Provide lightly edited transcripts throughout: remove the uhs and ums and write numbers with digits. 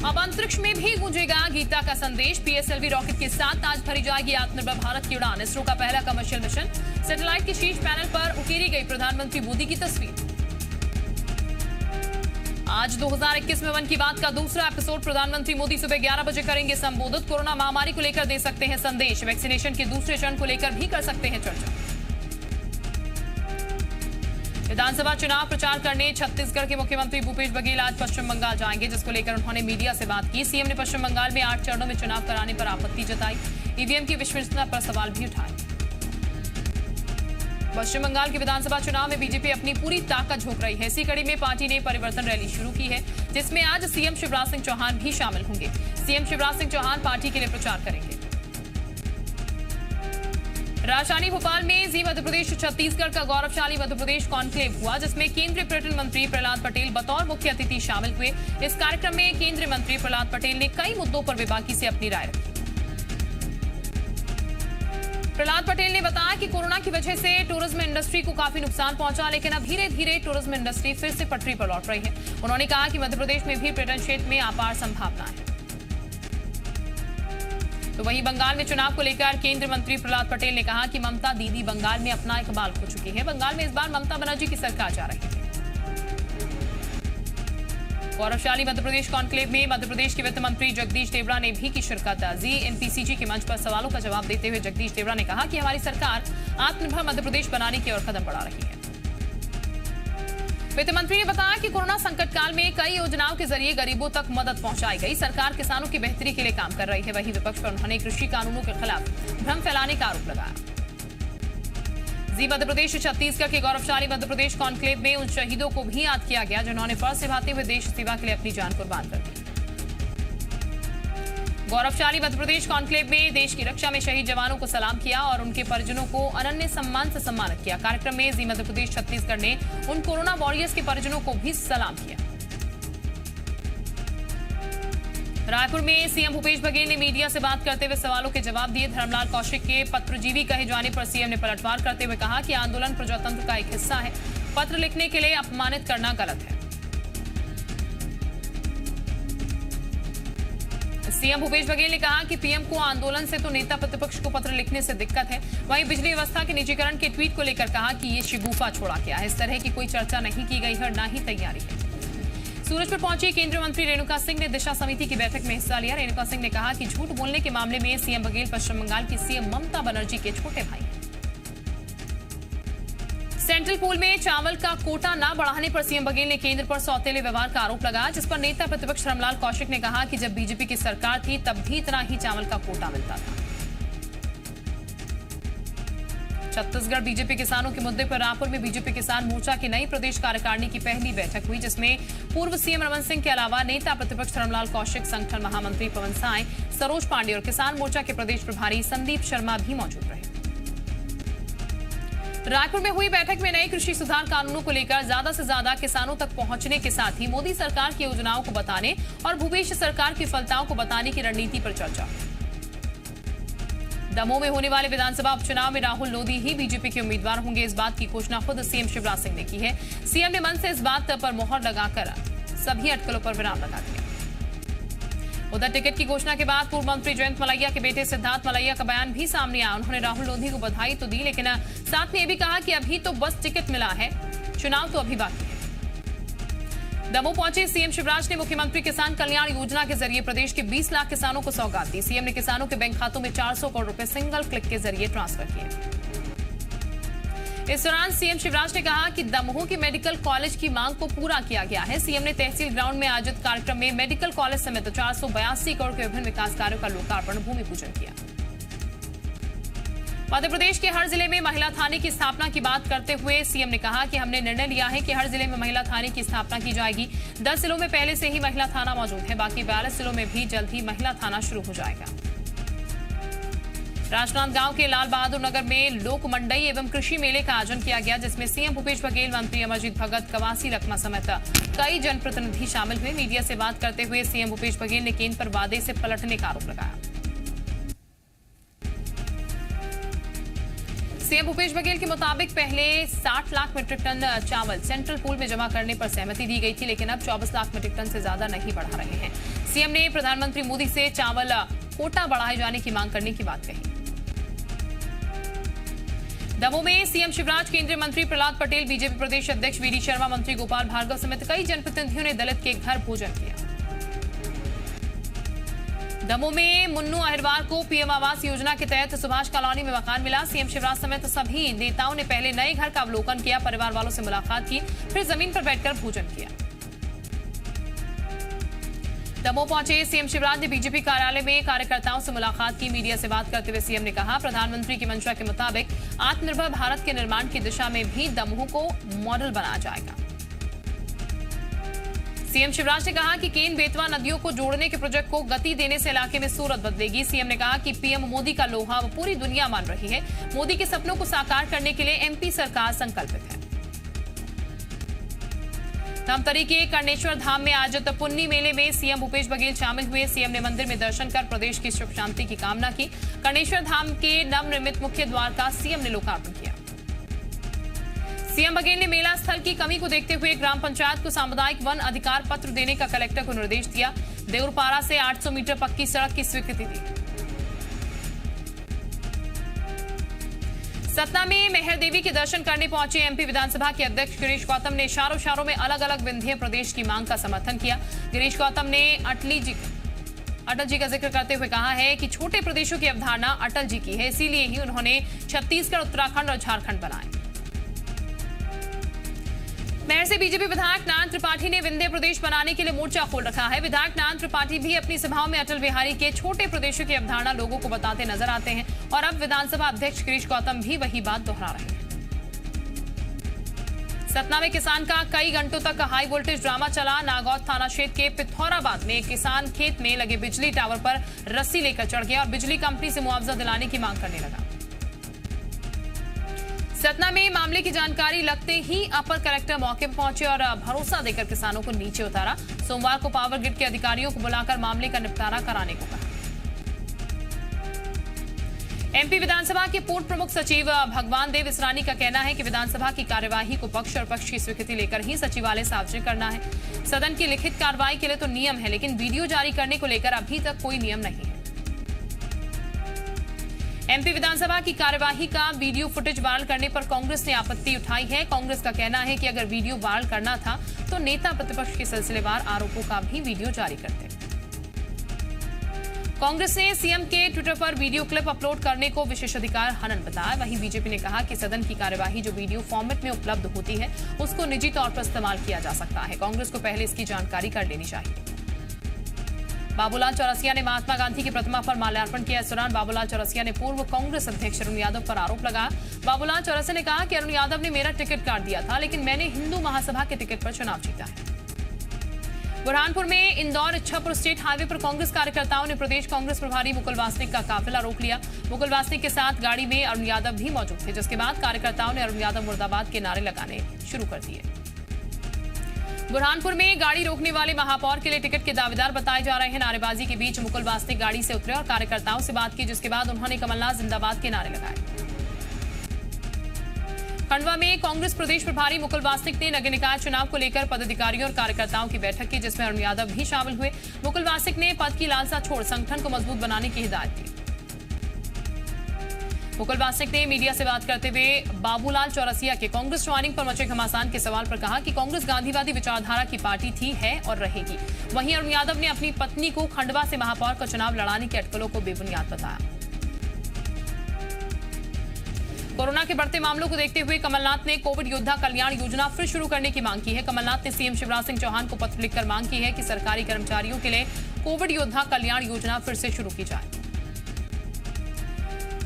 अब अंतरिक्ष में भी गूंजेगा गीता का संदेश। पीएसएलवी रॉकेट के साथ आज भरी जाएगी आत्मनिर्भर भारत की उड़ान। इसरो का पहला कमर्शियल मिशन। सैटेलाइट के शीर्ष पैनल पर उकेरी गई प्रधानमंत्री मोदी की तस्वीर। आज 2021 में मन की बात का दूसरा एपिसोड। प्रधानमंत्री मोदी सुबह 11 बजे करेंगे संबोधित। कोरोना महामारी को लेकर दे सकते हैं संदेश। वैक्सीनेशन के दूसरे चरण को लेकर भी कर सकते हैं चर्चा। विधानसभा चुनाव प्रचार करने छत्तीसगढ़ के मुख्यमंत्री भूपेश बघेल आज पश्चिम बंगाल जाएंगे, जिसको लेकर उन्होंने मीडिया से बात की। सीएम ने पश्चिम बंगाल में 8 चरणों में चुनाव कराने पर आपत्ति जताई। ईवीएम की विश्वसनीयता पर सवाल भी उठाए। पश्चिम बंगाल के विधानसभा चुनाव में बीजेपी अपनी पूरी ताकत झोंक रही है। इसी कड़ी में पार्टी ने परिवर्तन रैली शुरू की है, जिसमें आज सीएम शिवराज सिंह चौहान भी शामिल होंगे। सीएम शिवराज सिंह चौहान पार्टी के लिए प्रचार करेंगे। राजधानी भोपाल में जी मध्य प्रदेश छत्तीसगढ़ का गौरवशाली मध्य प्रदेश कॉन्क्लेव हुआ, जिसमें केंद्रीय पर्यटन मंत्री प्रहलाद पटेल बतौर मुख्य अतिथि शामिल हुए। इस कार्यक्रम में केंद्रीय मंत्री प्रहलाद पटेल ने कई मुद्दों पर विभागी से अपनी राय रखी। प्रहलाद पटेल ने बताया कि कोरोना की वजह से टूरिज्म इंडस्ट्री को काफी नुकसान पहुंचा, लेकिन अब धीरे धीरे टूरिज्म इंडस्ट्री फिर से पटरी पर लौट रही है। उन्होंने कहा कि मध्य प्रदेश में भी पर्यटन क्षेत्र में अपार संभावना है। तो वहीं बंगाल में चुनाव को लेकर केंद्रीय मंत्री प्रहलाद पटेल ने कहा कि ममता दीदी बंगाल में अपना इकबाल खो चुकी है। बंगाल में इस बार ममता बनर्जी की सरकार जा रही है। गौरवशाली मध्य प्रदेश कॉन्क्लेव में मध्य प्रदेश के वित्त मंत्री जगदीश देवड़ा ने भी की शिरकत। एनपीसीजी के मंच पर सवालों का जवाब देते हुए जगदीश देवड़ा ने कहा कि हमारी सरकार आत्मनिर्भर मध्य प्रदेश बनाने की ओर कदम बढ़ा रही है। वित्त मंत्री ने बताया कि कोरोना संकट काल में कई योजनाओं के जरिए गरीबों तक मदद पहुंचाई गई। सरकार किसानों की बेहतरी के लिए काम कर रही है। वहीं विपक्ष पर उन्होंने कृषि कानूनों के खिलाफ भ्रम फैलाने का आरोप लगाया। जी मध्य प्रदेश छत्तीसगढ़ के गौरवशाली मध्य प्रदेश कॉन्क्लेव में उन शहीदों को भी याद किया गया, जिन्होंने फर्ज निभाते हुए देश सेवा के लिए अपनी जान कुर्बान कर दी। गौरवशाली मध्य प्रदेश कॉन्क्लेव में देश की रक्षा में शहीद जवानों को सलाम किया और उनके परिजनों को अनन्य सम्मान से सम्मानित किया। कार्यक्रम में जी मध्य प्रदेश छत्तीसगढ़ ने उन कोरोना वॉरियर्स के परिजनों को भी सलाम किया। रायपुर में सीएम भूपेश बघेल ने मीडिया से बात करते हुए सवालों के जवाब दिए। धर्मलाल कौशिक के पत्रजीवी कहे जाने पर सीएम ने पलटवार करते हुए कहा कि आंदोलन प्रजातंत्र का एक हिस्सा है। पत्र लिखने के लिए अपमानित करना गलत है। सीएम भूपेश बघेल ने कहा कि पीएम को आंदोलन से तो नेता प्रतिपक्ष को पत्र लिखने से दिक्कत है। वहीं बिजली व्यवस्था के निजीकरण के ट्वीट को लेकर कहा कि ये शिगुफा छोड़ा गया है। इस तरह की कोई चर्चा नहीं की गई है और न ही तैयारी है। सूरजपुर पहुंची केंद्रीय मंत्री रेणुका सिंह ने दिशा समिति की बैठक में हिस्सा लिया। रेणुका सिंह ने कहा कि झूठ बोलने के मामले में सीएम बघेल पश्चिम बंगाल की सीएम ममता बनर्जी के छोटे भाई हैं। सेंट्रल पूल में चावल का कोटा न बढ़ाने पर सीएम बघेल ने केंद्र पर सौतेले व्यवहार का आरोप लगाया, जिस पर नेता प्रतिपक्ष धर्मलाल कौशिक ने कहा कि जब बीजेपी की सरकार थी तब भी इतना ही चावल का कोटा मिलता था। छत्तीसगढ़ बीजेपी किसानों के मुद्दे पर रायपुर में बीजेपी किसान मोर्चा की नई प्रदेश कार्यकारिणी की पहली बैठक हुई, जिसमें पूर्व सीएम रमन सिंह के अलावा नेता प्रतिपक्ष धर्मलाल कौशिक, संगठन महामंत्री पवन साय, सरोज पांडे और किसान मोर्चा के प्रदेश प्रभारी संदीप शर्मा भी मौजूद रहे। रायपुर में हुई बैठक में नए कृषि सुधार कानूनों को लेकर ज्यादा से ज्यादा किसानों तक पहुंचने के साथ ही मोदी सरकार की योजनाओं को बताने और भूपेश सरकार की विफलताओं को बताने की रणनीति पर चर्चा। दमोह में होने वाले विधानसभा उपचुनाव में राहुल लोधी ही बीजेपी के उम्मीदवार होंगे। इस बात की घोषणा खुद सीएम शिवराज सिंह ने की है। सीएम ने मन से इस बात पर मोहर लगाकर सभी अटकलों पर विराम लगा दिया। उधर टिकट की घोषणा के बाद पूर्व मंत्री जयंत मलैया के बेटे सिद्धार्थ मलैया का बयान भी सामने आया। उन्होंने राहुल लोधी को बधाई तो दी, लेकिन साथ में यह भी कहा कि अभी तो बस टिकट मिला है, चुनाव तो अभी बाकी है। दमोह पहुंचे सीएम शिवराज ने मुख्यमंत्री किसान कल्याण योजना के जरिए प्रदेश के 20 लाख किसानों को सौगात दी। सीएम ने किसानों के बैंक खातों में 400 करोड़ रुपए सिंगल क्लिक के जरिए ट्रांसफर किए। इस दौरान सीएम शिवराज ने कहा कि दमोह के मेडिकल कॉलेज की मांग को पूरा किया गया है। सीएम ने तहसील ग्राउंड में आयोजित कार्यक्रम में मेडिकल कॉलेज समेत 482 करोड़ के विभिन्न विकास कार्यों का लोकार्पण भूमि पूजन किया। मध्य प्रदेश के हर जिले में महिला थाने की स्थापना की बात करते हुए सीएम ने कहा कि हमने निर्णय लिया है कि हर जिले में महिला थाने की स्थापना की जाएगी। 10 जिलों में पहले से ही महिला थाना मौजूद है, बाकी 42 जिलों में भी जल्द ही महिला थाना शुरू हो जाएगा। राजनांदगांव के लाल बहादुर नगर में लोक मंडई एवं कृषि मेले का आयोजन किया गया, जिसमें सीएम भूपेश बघेल, मंत्री अमरजीत भगत, कवासी लखमा समेत कई जनप्रतिनिधि शामिल हुए। मीडिया से बात करते हुए सीएम भूपेश बघेल ने केंद्र पर वादे से पलटने का आरोप लगाया। सीएम भूपेश बघेल के मुताबिक पहले 60 लाख मीट्रिक टन चावल सेंट्रल पूल में जमा करने पर सहमति दी गई थी, लेकिन अब 24 लाख मीट्रिक टन से ज्यादा नहीं बढ़ा रहे हैं। सीएम ने प्रधानमंत्री मोदी से चावल कोटा बढ़ाए जाने की मांग करने की बात कही। दमोह में सीएम शिवराज, केंद्रीय मंत्री प्रहलाद पटेल, बीजेपी प्रदेश अध्यक्ष वीडी शर्मा, मंत्री गोपाल भार्गव समेत कई जनप्रतिनिधियों ने दलित के घर भोजन किया। दमोह में मुन्नू अहिरवार को पीएम आवास योजना के तहत सुभाष कॉलोनी में मकान मिला। सीएम शिवराज समेत सभी नेताओं ने पहले नए घर का अवलोकन किया, परिवार वालों से मुलाकात की, फिर जमीन पर बैठकर भोजन किया। दमोह पहुंचे सीएम शिवराज ने बीजेपी कार्यालय में कार्यकर्ताओं से मुलाकात की। मीडिया से बात करते हुए सीएम ने कहा, प्रधानमंत्री की मंशा के मुताबिक आत्मनिर्भर भारत के निर्माण की दिशा में भी दमोह को मॉडल बनाया जाएगा। सीएम शिवराज ने कहा कि केन बेतवा नदियों को जोड़ने के प्रोजेक्ट को गति देने से इलाके में सूरत बदलेगी। सीएम ने कहा कि पीएम मोदी का लोहा वो पूरी दुनिया मान रही है। मोदी के सपनों को साकार करने के लिए एमपी सरकार संकल्पित है। धमतरी के कर्णेश्वर धाम में आयोजित पुन्नी मेले में सीएम भूपेश बघेल शामिल हुए। सीएम ने मंदिर में दर्शन कर प्रदेश की सुख शांति की कामना की। कर्णेश्वर धाम के नवनिर्मित मुख्य द्वार का सीएम ने लोकार्पण किया। सीएम बघेल ने मेला स्थल की कमी को देखते हुए ग्राम पंचायत को सामुदायिक वन अधिकार पत्र देने का कलेक्टर को निर्देश दिया। देउरपाड़ा से 800 मीटर पक्की सड़क की स्वीकृति दी। सतना में मेहर देवी के दर्शन करने पहुंचे एमपी विधानसभा के अध्यक्ष गिरीश गौतम ने इशारों में अलग अलग विंध्य प्रदेश की मांग का समर्थन किया। गिरीश गौतम ने अटल जी का जिक्र करते हुए कहा है कि छोटे प्रदेशों की अवधारणा अटल जी की है, इसीलिए ही उन्होंने छत्तीसगढ़, उत्तराखंड और झारखंड बनाए। मेहर से बीजेपी विधायक नारायण त्रिपाठी ने विंध्य प्रदेश बनाने के लिए मोर्चा खोल रखा है। विधायक नारायण त्रिपाठी भी अपनी सभाओं में अटल बिहारी के छोटे प्रदेशों की अवधारणा लोगों को बताते नजर आते हैं और अब विधानसभा अध्यक्ष गिरीश गौतम भी वही बात दोहरा रहे हैं। सतना में किसान का कई घंटों तक हाई वोल्टेज ड्रामा चला। नागौद थाना क्षेत्र के पिथौराबाद में एक किसान खेत में लगे बिजली टावर पर रस्सी लेकर चढ़ गया और बिजली कंपनी से मुआवजा दिलाने की मांग करने लगा। सतना में मामले की जानकारी लगते ही अपर कलेक्टर मौके पर पहुंचे और भरोसा देकर किसानों को नीचे उतारा। सोमवार को पावर ग्रिड के अधिकारियों को बुलाकर मामले का निपटारा कराने को कहा। एमपी विधानसभा के पूर्व प्रमुख सचिव भगवान देव इसरानी का कहना है कि विधानसभा की कार्यवाही को पक्ष और पक्ष की स्वीकृति लेकर ही सचिवालय सार्वजनिक करना है। सदन की लिखित कार्रवाई के लिए तो नियम है, लेकिन वीडियो जारी करने को लेकर अभी तक कोई नियम नहीं है। एमपी विधानसभा की कार्यवाही का वीडियो फुटेज वायरल करने पर कांग्रेस ने आपत्ति उठाई है। कांग्रेस का कहना है कि अगर वीडियो वायरल करना था तो नेता प्रतिपक्ष के सिलसिलेवार आरोपों का भी वीडियो जारी करते। कांग्रेस ने सीएम के ट्विटर पर वीडियो क्लिप अपलोड करने को विशेषाधिकार हनन बताया। वहीं बीजेपी ने कहा कि सदन की कार्यवाही जो वीडियो फॉर्मेट में उपलब्ध होती है उसको निजी तौर पर इस्तेमाल किया जा सकता है। कांग्रेस को पहले इसकी जानकारी कर लेनी चाहिए। बाबूलाल चौरसिया ने महात्मा गांधी की प्रतिमा पर माल्यार्पण किया। इस दौरान बाबूलाल चौरसिया ने पूर्व कांग्रेस अध्यक्ष अरुण यादव पर आरोप लगाया। बाबूलाल चौरसिया ने कहा कि अरुण यादव ने मेरा टिकट काट दिया था, लेकिन मैंने हिंदू महासभा के टिकट पर चुनाव जीता है। बुरहानपुर में इंदौर इच्छापुर स्टेट हाईवे पर कांग्रेस कार्यकर्ताओं ने प्रदेश कांग्रेस प्रभारी मुकुल वासनिक का काफिला रोक लिया। मुकुल वासनिक के साथ गाड़ी में अरुण यादव भी मौजूद थे, जिसके बाद कार्यकर्ताओं ने अरुण यादव मुर्दाबाद के नारे लगाने शुरू कर दिए। बुरहानपुर में गाड़ी रोकने वाले महापौर के लिए टिकट के दावेदार बताए जा रहे हैं। नारेबाजी के बीच मुकुल वासनिक गाड़ी से उतरे और कार्यकर्ताओं से बात की, जिसके बाद उन्होंने कमलनाथ जिंदाबाद के नारे लगाए। खंडवा में कांग्रेस प्रदेश प्रभारी मुकुल वासनिक ने नगर निकाय चुनाव को लेकर पदाधिकारियों और कार्यकर्ताओं की बैठक की, जिसमें अरुण यादव भी शामिल हुए। मुकुल वासनिक ने पद की लालसा छोड़ संगठन को मजबूत बनाने की हिदायत दी। मुकुल वासनिक ने मीडिया से बात करते हुए बाबूलाल चौरसिया के कांग्रेस ज्वाइनिंग पर मचे घमासान के सवाल पर कहा कि कांग्रेस गांधीवादी विचारधारा की पार्टी थी, है और रहेगी। वहीं अरुण यादव ने अपनी पत्नी को खंडवा से महापौर का चुनाव लड़ाने की अटकलों को बेबुनियाद बताया। कोरोना के बढ़ते मामलों को देखते हुए कमलनाथ ने कोविड योद्धा कल्याण योजना फिर शुरू करने की मांग की है। कमलनाथ ने सीएम शिवराज सिंह चौहान को पत्र लिखकर मांग की है कि सरकारी कर्मचारियों के लिए कोविड योद्धा कल्याण योजना फिर से शुरू की जाए।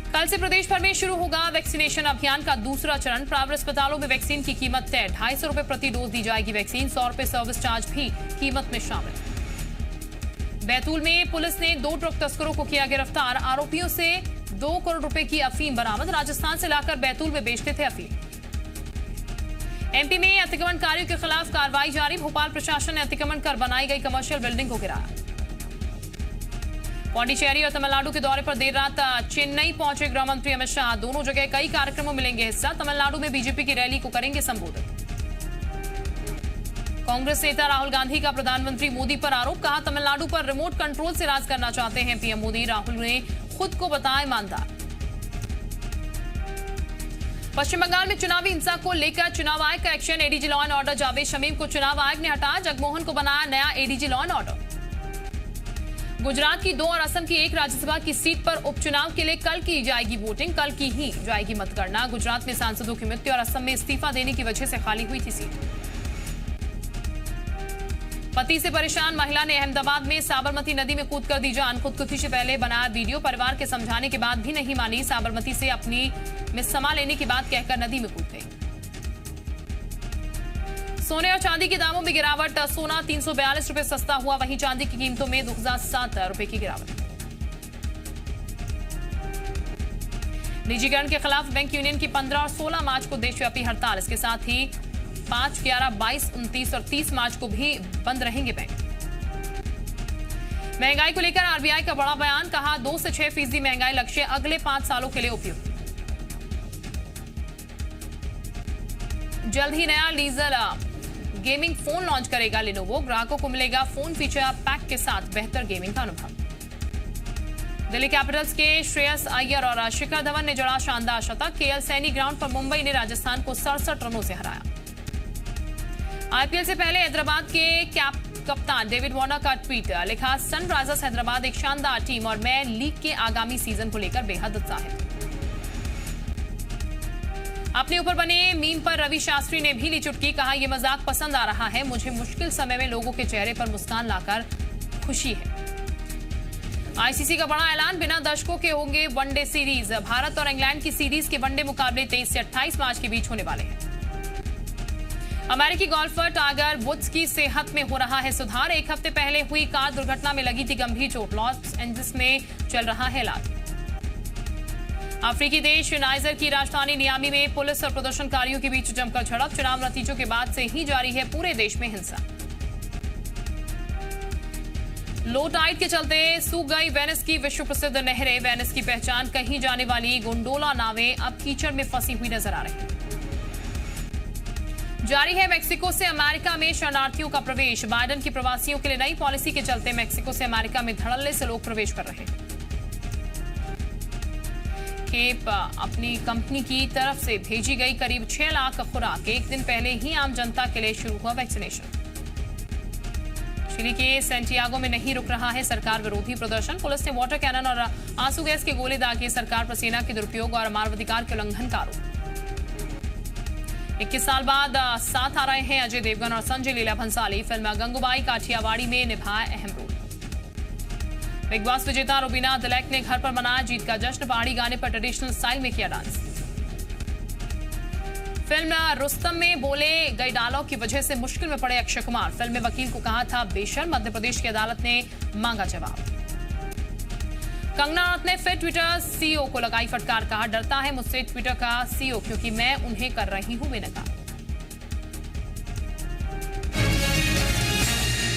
कल से प्रदेश भर में शुरू होगा वैक्सीनेशन अभियान का दूसरा चरण। प्राइवेट अस्पतालों में वैक्सीन की कीमत तय, 250 रुपए प्रति डोज दी जाएगी वैक्सीन। 100 रुपए सर्विस चार्ज भी कीमत में शामिल। बैतूल में पुलिस ने 2 ट्रक तस्करों को किया गिरफ्तार। आरोपियों से 2 करोड़ रुपए की अफीम बरामद। राजस्थान से लाकर बैतूल में बेचते थे अफीम। एमपी में अतिक्रमणकारियों के खिलाफ कार्रवाई जारी। भोपाल प्रशासन ने अतिक्रमण कर बनाई गई कमर्शियल बिल्डिंग को गिराया। पौंडीचेरी और तमिलनाडु के दौरे पर देर रात चेन्नई पहुंचे गृह मंत्री अमित शाह। दोनों जगह कई कार्यक्रमों में लेंगे हिस्सा। तमिलनाडु में बीजेपी की रैली को करेंगे संबोधित। कांग्रेस नेता राहुल गांधी का प्रधानमंत्री मोदी पर आरोप, कहा तमिलनाडु पर रिमोट कंट्रोल से राज करना चाहते हैं पीएम मोदी। राहुल ने खुद को बताया ईमानदार। पश्चिम बंगाल में चुनावी हिंसा को लेकर चुनाव आयोग का action. ADG law and order Javed Shamim को चुनाव आयोग ने हटाया। जगमोहन को बनाया नया ADG law and order. Gujarat की 2 और असम की 1 राज्यसभा की सीट पर उपचुनाव के लिए कल की जाएगी वोटिंग। कल की ही जाएगी मतगणना। गुजरात में सांसदों की मृत्यु और असम में इस्तीफा देने की वजह से खाली हुई थी सीट। पति से परेशान महिला ने अहमदाबाद में साबरमती नदी में कूदकर दी जान। खुदकुशी से पहले बनाया वीडियो। परिवार के समझाने के बाद भी नहीं मानी। साबरमती से अपनी में समा लेने की बात कहकर नदी में कूद गई। सोने और चांदी के दामों में गिरावट। सोना 342 रुपए सस्ता हुआ, वहीं चांदी की कीमतों में 2007 रुपए की गिरावट। निजीकरण के खिलाफ बैंक यूनियन की 15 और 16 मार्च को देशव्यापी हड़ताल। इसके साथ ही 5, 11, 22, 29 और 30 मार्च को भी बंद रहेंगे बैंक। महंगाई को लेकर आरबीआई का बड़ा बयान, कहा 2 से 6% महंगाई लक्ष्य अगले 5 सालों के लिए उपयुक्त। जल्द ही नया डीजल गेमिंग फोन लॉन्च करेगा लिनोवो। ग्राहकों को मिलेगा फोन फीचर पैक के साथ बेहतर गेमिंग का अनुभव। दिल्ली कैपिटल्स के श्रेयस अय्यर और शिखर धवन ने जड़ा शानदार शतक। केएल सैनी ग्राउंड पर मुंबई ने राजस्थान को 67 रनों से हराया। आईपीएल से पहले हैदराबाद के कप्तान डेविड वार्नर का ट्वीट, लिखा सनराइजर्स हैदराबाद एक शानदार टीम और मैं लीग के आगामी सीजन को लेकर बेहद उत्साहित। अपने ऊपर बने मीम पर रवि शास्त्री ने भी ली चुटकी, कहा यह मजाक पसंद आ रहा है। मुझे मुश्किल समय में लोगों के चेहरे पर मुस्कान लाकर खुशी है। आईसीसी का बड़ा ऐलान, बिना दर्शकों के होंगे वनडे सीरीज। भारत और इंग्लैंड की सीरीज के वनडे मुकाबले 23 से 28 मार्च के बीच होने वाले हैं। अमेरिकी गोल्फर टाइगर वुड्स की सेहत में हो रहा है सुधार। 1 हफ्ते पहले हुई कार दुर्घटना में लगी थी गंभीर चोट। लॉस एंजल्स में चल रहा है इलाज। अफ्रीकी देश नाइजर की राजधानी नियामी में पुलिस और प्रदर्शनकारियों के बीच जमकर झड़प। चुनाव नतीजों के बाद से ही जारी है पूरे देश में हिंसा। लो टाइड के चलते सूख गई वेनिस की विश्व प्रसिद्ध नहरें। वेनिस की पहचान कहीं जाने वाली गोंडोला नावें अब कीचड़ में फंसी हुई नजर आ रही हैं। जारी है मेक्सिको से अमेरिका में शरणार्थियों का प्रवेश। बाइडेन की प्रवासियों के लिए नई पॉलिसी के चलते मेक्सिको से अमेरिका में धड़ल्ले से लोग प्रवेश कर रहे हैं। केप अपनी कंपनी की तरफ से भेजी गई करीब 6 लाख खुराक। 1 दिन पहले ही आम जनता के लिए शुरू हुआ वैक्सीनेशन। चिली के सैंटियागो में नहीं रुक रहा है सरकार विरोधी प्रदर्शन। पुलिस ने वाटर कैनन और आंसू गैस के गोले दागे। सरकार पर सेना के दुरुपयोग और मानवाधिकार के उल्लंघन का आरोप। 21 साल बाद साथ आ रहे हैं अजय देवगन और संजय लीला भंसाली। फिल्म गंगूबाई काठियावाड़ी में निभाया अहम रोल। बिग बॉस विजेता रुबीना दिलैक ने घर पर मनाया जीत का जश्न। पहाड़ी गाने पर ट्रेडिशनल स्टाइल में किया डांस। फिल्म रुस्तम में बोले गए डायलॉग की वजह से मुश्किल में पड़े अक्षय कुमार। फिल्म में वकील को कहा था बेशर्म। मध्य प्रदेश की अदालत ने मांगा जवाब। कंगना रनौत ने फिर ट्विटर सीईओ को लगाई फटकार। कहा डरता है मुझसे ट्विटर का सीईओ क्योंकि मैं उन्हें कर रही हूं बेनकाब।